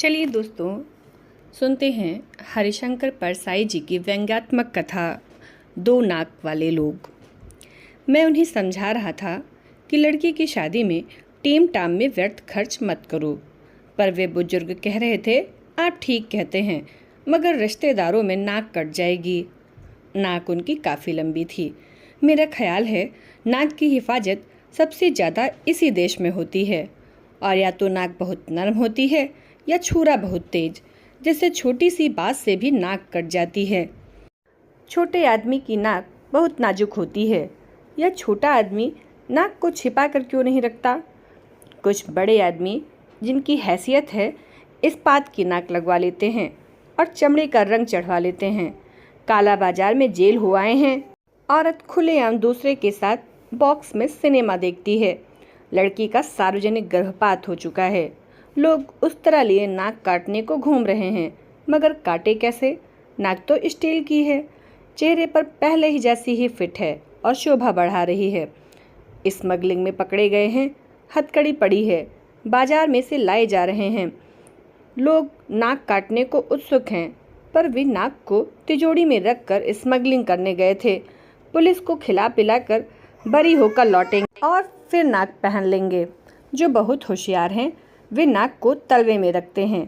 चलिए दोस्तों, सुनते हैं हरिशंकर परसाई जी की व्यंग्यात्मक कथा दो नाक वाले लोग। मैं उन्हें समझा रहा था कि लड़की की शादी में टेम टाम में व्यर्थ खर्च मत करो, पर वे बुजुर्ग कह रहे थे, आप ठीक कहते हैं, मगर रिश्तेदारों में नाक कट जाएगी। नाक उनकी काफ़ी लंबी थी। मेरा ख्याल है नाक की हिफाजत सबसे ज़्यादा इसी देश में होती है, और या तो नाक बहुत नरम होती है या छुरा बहुत तेज, जिससे छोटी सी बात से भी नाक कट जाती है। छोटे आदमी की नाक बहुत नाजुक होती है। यह छोटा आदमी नाक को छिपा कर क्यों नहीं रखता? कुछ बड़े आदमी जिनकी हैसियत है इस्पात की नाक लगवा लेते हैं और चमड़े का रंग चढ़वा लेते हैं। काला बाजार में जेल हो आए हैं। औरत खुलेआम दूसरे के साथ बॉक्स में सिनेमा देखती है। लड़की का सार्वजनिक गर्भपात हो चुका है। लोग उस तरह लिए नाक काटने को घूम रहे हैं, मगर काटे कैसे? नाक तो स्टील की है, चेहरे पर पहले ही जैसी ही फिट है और शोभा बढ़ा रही है। स्मगलिंग में पकड़े गए हैं, हथकड़ी पड़ी है, बाजार में से लाए जा रहे हैं। लोग नाक काटने को उत्सुक हैं, पर वे नाक को तिजोरी में रखकर स्मगलिंग करने गए थे। पुलिस को खिला पिलाकर बरी होकर लौटेंगे और फिर नाक पहन लेंगे। जो बहुत होशियार हैं वे नाक को तलवे में रखते हैं।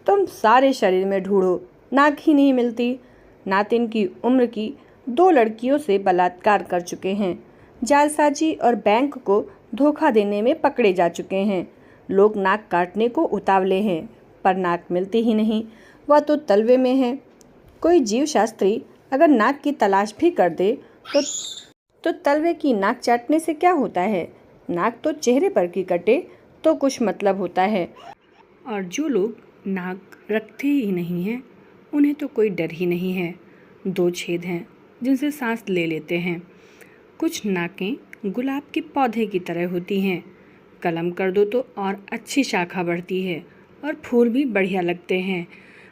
तुम सारे शरीर में ढूंढो, नाक ही नहीं मिलती। नातिन की उम्र की 2 लड़कियों से बलात्कार कर चुके हैं। जालसाजी और बैंक को धोखा देने में पकड़े जा चुके हैं। लोग नाक काटने को उतावले हैं, पर नाक मिलती ही नहीं, वह तो तलवे में है। कोई जीव शास्त्री अगर नाक की तलाश भी कर दे तो तलवे की नाक चाटने से क्या होता है? नाक तो चेहरे पर की कटे तो कुछ मतलब होता है। और जो लोग नाक रखते ही नहीं हैं, उन्हें तो कोई डर ही नहीं है। 2 छेद हैं जिनसे सांस ले लेते हैं। कुछ नाकें गुलाब के पौधे की तरह होती हैं। कलम कर दो तो और अच्छी शाखा बढ़ती है और फूल भी बढ़िया लगते हैं।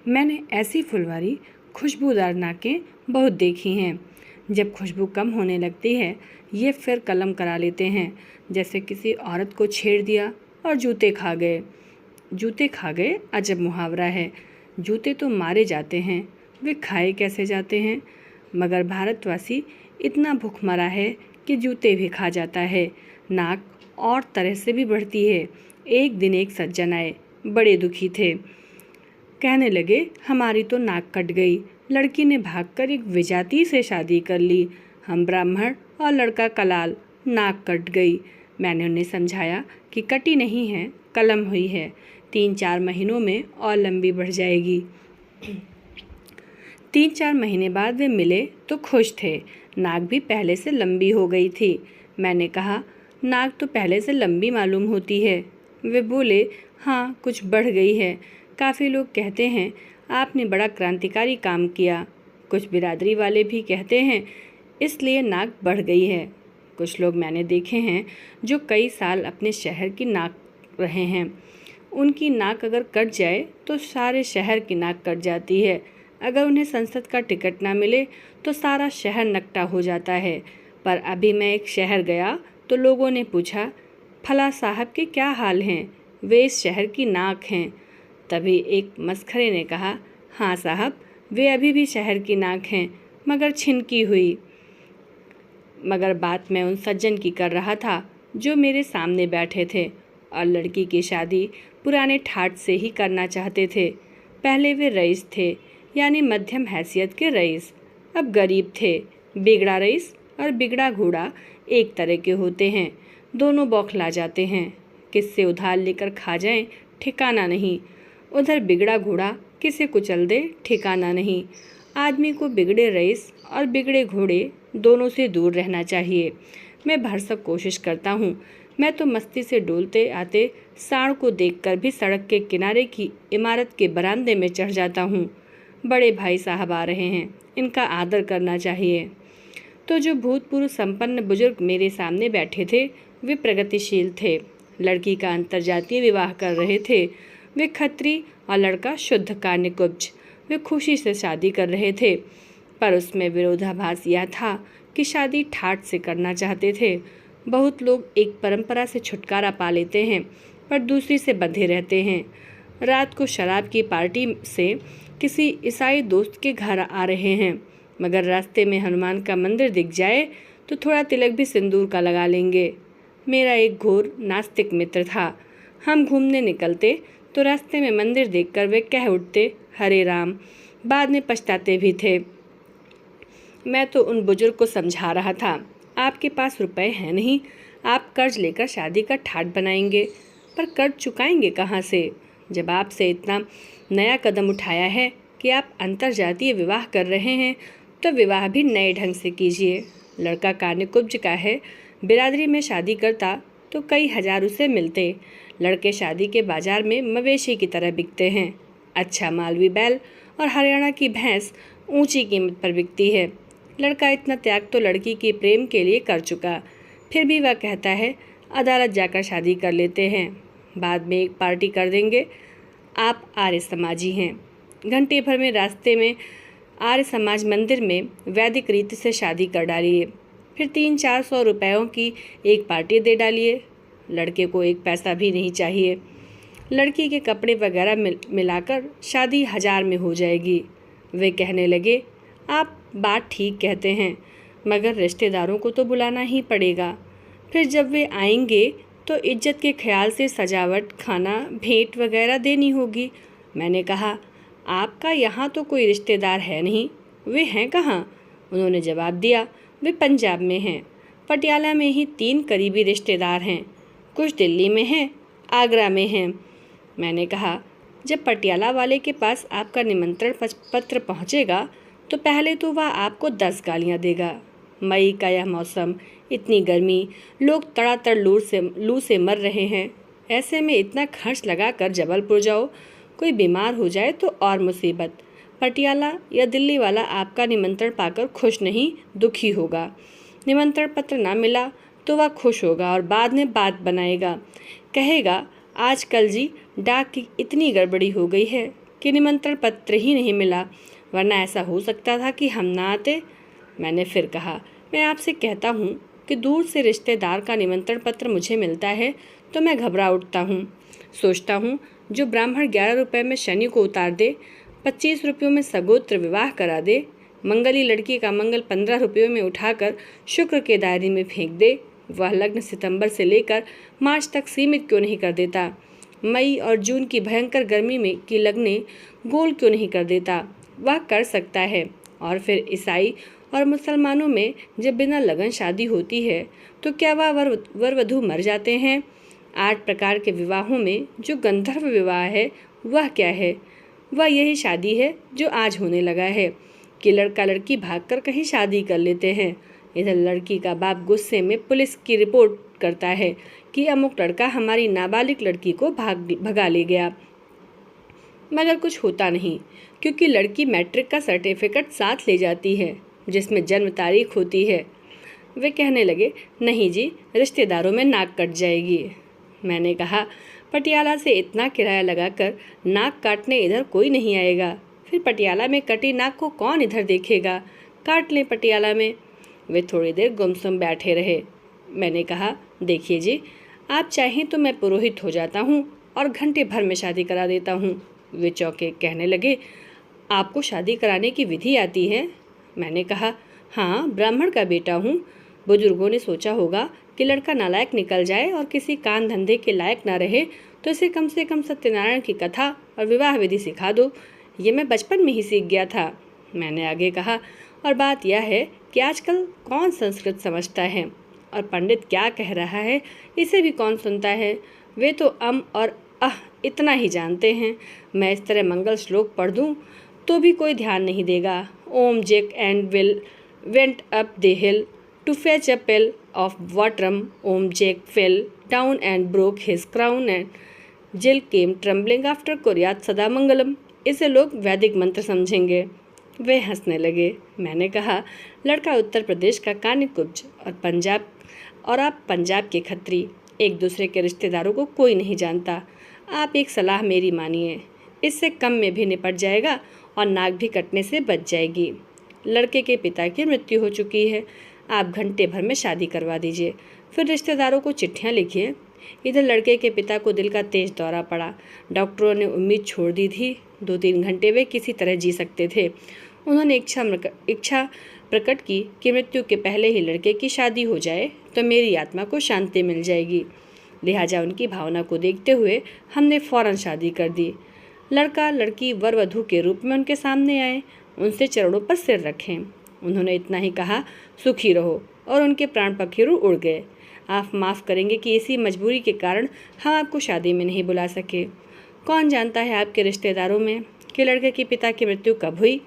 मैंने ऐसी फुलवारी खुशबूदार नाकें बहुत देखी हैं। जब खुशबू कम होने लगती है, ये फिर कलम करा लेते हैं, जैसे किसी औरत को छेड़ दिया और जूते खा गए। जूते खा गए अजब मुहावरा है। जूते तो मारे जाते हैं, वे खाए कैसे जाते हैं? मगर भारतवासी इतना भूखमरा है कि जूते भी खा जाता है। नाक और तरह से भी बढ़ती है। एक दिन एक सज्जन आए, बड़े दुखी थे। कहने लगे, हमारी तो नाक कट गई। लड़की ने भागकर एक विजाती से शादी कर ली। हम ब्राह्मण और लड़का कलाल, नाक कट गई। मैंने उन्हें समझाया कि कटी नहीं है, कलम हुई है। 3-4 महीनों में और लंबी बढ़ जाएगी। 3-4 महीने बाद वे मिले तो खुश थे। नाक भी पहले से लंबी हो गई थी। मैंने कहा, नाक तो पहले से लंबी मालूम होती है। वे बोले, हाँ, कुछ बढ़ गई है। काफ़ी लोग कहते हैं आपने बड़ा क्रांतिकारी काम किया। कुछ बिरादरी वाले भी कहते हैं इसलिए नाक बढ़ गई है। कुछ लोग मैंने देखे हैं जो कई साल अपने शहर की नाक रहे हैं। उनकी नाक अगर कट जाए तो सारे शहर की नाक कट जाती है। अगर उन्हें संसद का टिकट ना मिले तो सारा शहर नकटा हो जाता है। पर अभी मैं एक शहर गया तो लोगों ने पूछा, फला साहब के क्या हाल हैं? वे इस शहर की नाक हैं। तभी एक मस्खरे ने कहा, हाँ साहब, वे अभी भी शहर की नाक हैं, मगर छिनकी हुई। मगर बात मैं उन सज्जन की कर रहा था जो मेरे सामने बैठे थे और लड़की की शादी पुराने ठाट से ही करना चाहते थे। पहले वे रईस थे, यानी मध्यम हैसियत के रईस। अब गरीब थे। बिगड़ा रईस और बिगड़ा घोड़ा एक तरह के होते हैं। दोनों बौखला जाते हैं। किससे उधार लेकर खा जाएं, ठिकाना नहीं। उधर बिगड़ा घोड़ा किसे कुचल दे, ठिकाना नहीं। आदमी को बिगड़े रईस और बिगड़े घोड़े दोनों से दूर रहना चाहिए। मैं भरसक कोशिश करता हूँ। मैं तो मस्ती से डोलते आते सांड को देखकर भी सड़क के किनारे की इमारत के बरामदे में चढ़ जाता हूँ। बड़े भाई साहब आ रहे हैं, इनका आदर करना चाहिए। तो जो भूतपूर्व संपन्न बुजुर्ग मेरे सामने बैठे थे, वे प्रगतिशील थे। लड़की का अंतर्जातीय विवाह कर रहे थे। वे खत्री और लड़का शुद्ध कान्यकुब्ज। वे खुशी से शादी कर रहे थे, पर उसमें विरोधाभास यह था कि शादी ठाट से करना चाहते थे। बहुत लोग एक परंपरा से छुटकारा पा लेते हैं, पर दूसरी से बंधे रहते हैं। रात को शराब की पार्टी से किसी ईसाई दोस्त के घर आ रहे हैं, मगर रास्ते में हनुमान का मंदिर दिख जाए तो थोड़ा तिलक भी सिंदूर का लगा लेंगे। मेरा एक घोर नास्तिक मित्र था। हम घूमने निकलते तो रास्ते में मंदिर देखकर वे कह उठते, हरे राम। बाद में पछताते भी थे। मैं तो उन बुजुर्ग को समझा रहा था, आपके पास रुपए हैं नहीं, आप कर्ज लेकर शादी का ठाट बनाएंगे, पर कर्ज चुकाएंगे कहाँ से? जब आपसे इतना नया कदम उठाया है कि आप अंतर्जातीय विवाह कर रहे हैं, तो विवाह भी नए ढंग से कीजिए। लड़का कान्यकुब्ज का है, बिरादरी में शादी करता तो कई हजार उसे मिलते। लड़के शादी के बाजार में मवेशी की तरह बिकते हैं। अच्छा मालवी बैल और हरियाणा की भैंस ऊंची कीमत पर बिकती है। लड़का इतना त्याग तो लड़की के प्रेम के लिए कर चुका, फिर भी वह कहता है अदालत जाकर शादी कर लेते हैं, बाद में एक पार्टी कर देंगे। आप आर्य समाजी हैं। घंटे भर में रास्ते में आर्य समाज मंदिर में वैदिक रीति से शादी कर डालिए, फिर 300-400 रुपयों की एक पार्टी दे डालिए। लड़के को एक पैसा भी नहीं चाहिए। लड़की के कपड़े वगैरह मिलाकर शादी 1000 में हो जाएगी। वे कहने लगे, आप बात ठीक कहते हैं, मगर रिश्तेदारों को तो बुलाना ही पड़ेगा। फिर जब वे आएंगे तो इज्जत के ख्याल से सजावट, खाना, भेंट वगैरह देनी होगी। मैंने कहा, आपका यहाँ तो कोई रिश्तेदार है नहीं। वे हैं कहाँ? उन्होंने जवाब दिया, वे पंजाब में हैं। पटियाला में ही 3 करीबी रिश्तेदार हैं, कुछ दिल्ली में हैं, आगरा में हैं। मैंने कहा, जब पटियाला वाले के पास आपका निमंत्रण पत्र पहुँचेगा तो पहले तो वह आपको 10 गालियाँ देगा। मई का यह मौसम, इतनी गर्मी, लोग तड़ातड़ लू से मर रहे हैं। ऐसे में इतना खर्च लगाकर जबलपुर जाओ, कोई बीमार हो जाए तो और मुसीबत। पटियाला या दिल्ली वाला आपका निमंत्रण पाकर खुश नहीं, दुखी होगा। निमंत्रण पत्र ना मिला तो वह खुश होगा और बाद में बात बनाएगा, कहेगा आजकल जी डाक की इतनी गड़बड़ी हो गई है कि निमंत्रण पत्र ही नहीं मिला, वरना ऐसा हो सकता था कि हम ना आते। मैंने फिर कहा, मैं आपसे कहता हूँ कि दूर से रिश्तेदार का निमंत्रण पत्र मुझे मिलता है तो मैं घबरा उठता हूँ। सोचता हूँ जो ब्राह्मण 11 रुपये में शनि को उतार दे, 25 रुपयों में सगोत्र विवाह करा दे, मंगली लड़की का मंगल 15 रुपयों में उठाकर शुक्र के दायरे में फेंक दे, वह लग्न सितंबर से लेकर मार्च तक सीमित क्यों नहीं कर देता? मई और जून की भयंकर गर्मी में की लगने गोल क्यों नहीं कर देता? वह कर सकता है। और फिर ईसाई और मुसलमानों में जब बिना लगन शादी होती है तो क्या वह वर वधू मर जाते हैं? 8 प्रकार के विवाहों में जो गंधर्व विवाह है वह क्या है? वह यही शादी है जो आज होने लगा है कि लड़का लड़की भागकर कहीं शादी कर लेते हैं। इधर लड़की का बाप गुस्से में पुलिस की रिपोर्ट करता है कि अमुक लड़का हमारी नाबालिग लड़की को भगा ले गया, मगर कुछ होता नहीं, क्योंकि लड़की मैट्रिक का सर्टिफिकेट साथ ले जाती है जिसमें जन्म तारीख होती है। वे कहने लगे, नहीं जी, रिश्तेदारों में नाक कट जाएगी। मैंने कहा, पटियाला से इतना किराया लगाकर नाक काटने इधर कोई नहीं आएगा, फिर पटियाला में कटी नाक को कौन इधर देखेगा? काट लें पटियाला में। वे थोड़ी देर गुमसुम बैठे रहे। मैंने कहा, देखिए जी, आप चाहें तो मैं पुरोहित हो जाता हूँ और घंटे भर में शादी करा देता हूँ। वे चौंके, कहने लगे, आपको शादी कराने की विधि आती है? मैंने कहा, हाँ, ब्राह्मण का बेटा हूँ। बुजुर्गों ने सोचा होगा कि लड़का नालायक निकल जाए और किसी काम धंधे के लायक ना रहे तो इसे कम से कम सत्यनारायण की कथा और विवाह विधि सिखा दो। ये मैं बचपन में ही सीख गया था। मैंने आगे कहा, और बात यह है कि आजकल कौन संस्कृत समझता है और पंडित क्या कह रहा है इसे भी कौन सुनता है? वे तो और अह इतना ही जानते हैं। मैं इस तरह मंगल श्लोक पढ़ दूँ तो भी कोई ध्यान नहीं देगा। Om Jack and Jill went up the hill to fetch a pail of water. Om Jack fell down and broke his crown and Jill came trembling after कुर्यात सदा मंगलम. इसे लोग वैदिक मंत्र समझेंगे। वे हंसने लगे। मैंने कहा, लड़का उत्तर प्रदेश का कान्यकुब्ज और आप पंजाब के खत्री। एक दूसरे के रिश्तेदारों को कोई नहीं जानता। आप एक सलाह मेरी मानिए, इससे कम में भी निपट जाएगा और नाक भी कटने से बच जाएगी। लड़के के पिता की मृत्यु हो चुकी है। आप घंटे भर में शादी करवा दीजिए, फिर रिश्तेदारों को चिट्ठियाँ लिखिए इधर लड़के के पिता को दिल का तेज दौरा पड़ा। डॉक्टरों ने उम्मीद छोड़ दी थी। 2-3 घंटे वे किसी तरह जी सकते थे। उन्होंने इच्छा प्रकट की कि मृत्यु के पहले ही लड़के की शादी हो जाए तो मेरी आत्मा को शांति मिल जाएगी। लिहाजा उनकी भावना को देखते हुए हमने फौरन शादी कर दी। लड़का लड़की वर वधू के रूप में उनके सामने आए, उनसे चरणों पर सिर रखें। उन्होंने इतना ही कहा, सुखी रहो, और उनके प्राण पखेरु उड़ गए। आप माफ़ करेंगे कि इसी मजबूरी के कारण हम आपको शादी में नहीं बुला सके। कौन जानता है आपके रिश्तेदारों में कि लड़के के पिता की मृत्यु कब हुई।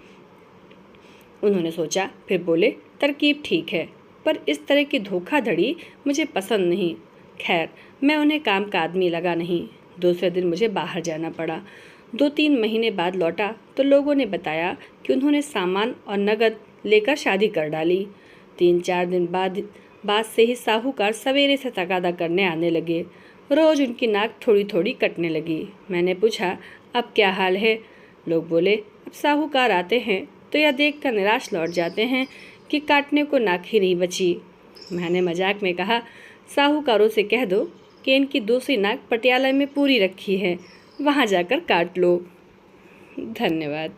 उन्होंने सोचा, फिर बोले, तरकीब ठीक है, पर इस तरह की धोखाधड़ी मुझे पसंद नहीं। खैर, मैं उन्हें काम का आदमी लगा नहीं। दूसरे दिन मुझे बाहर जाना पड़ा। 2-3 महीने बाद लौटा तो लोगों ने बताया कि उन्होंने सामान और नगद लेकर शादी कर डाली। 3-4 दिन बाद से ही साहूकार सवेरे से तगादा करने आने लगे। रोज़ उनकी नाक थोड़ी थोड़ी कटने लगी। मैंने पूछा, अब क्या हाल है? लोग बोले, अब साहूकार आते हैं तो यह देखकर निराश लौट जाते हैं कि काटने को नाक ही नहीं बची। मैंने मजाक में कहा, साहूकारों से कह दो कि इनकी दूसरी नाक पटियाला में पूरी रखी है, वहाँ जाकर काट लो। धन्यवाद।